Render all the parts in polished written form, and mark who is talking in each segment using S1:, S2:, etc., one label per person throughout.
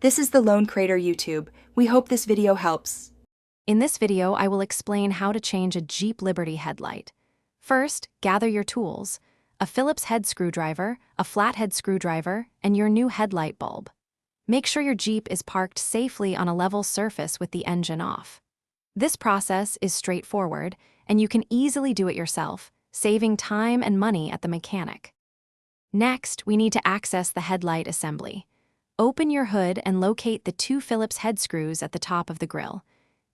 S1: This is the Lone Crater YouTube. We hope this video helps.
S2: In this video, I will explain how to change a Jeep Liberty headlight. First, gather your tools: a Phillips head screwdriver, a flathead screwdriver, and your new headlight bulb. Make sure your Jeep is parked safely on a level surface with the engine off. This process is straightforward, and you can easily do it yourself, saving time and money at the mechanic. Next, we need to access the headlight assembly. Open your hood and locate the two Phillips head screws at the top of the grille.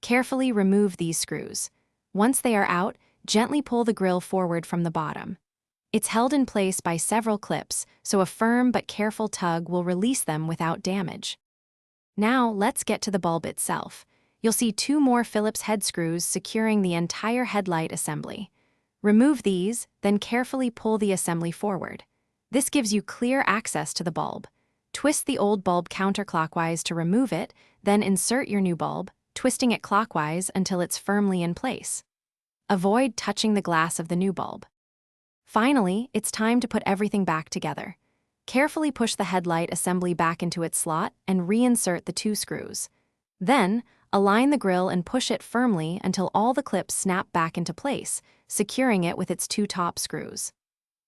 S2: Carefully remove these screws. Once they are out, gently pull the grille forward from the bottom. It's held in place by several clips, so a firm but careful tug will release them without damage. Now, let's get to the bulb itself. You'll see two more Phillips head screws securing the entire headlight assembly. Remove these, then carefully pull the assembly forward. This gives you clear access to the bulb. Twist the old bulb counterclockwise to remove it, then insert your new bulb, twisting it clockwise until it's firmly in place. Avoid touching the glass of the new bulb. Finally, it's time to put everything back together. Carefully push the headlight assembly back into its slot and reinsert the two screws. Then, align the grille and push it firmly until all the clips snap back into place, securing it with its two top screws.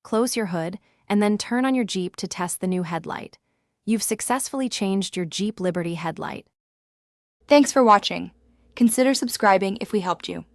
S2: Close your hood, and then turn on your Jeep to test the new headlight. You've successfully changed your Jeep Liberty headlight.
S1: Thanks for watching. Consider subscribing if we helped you.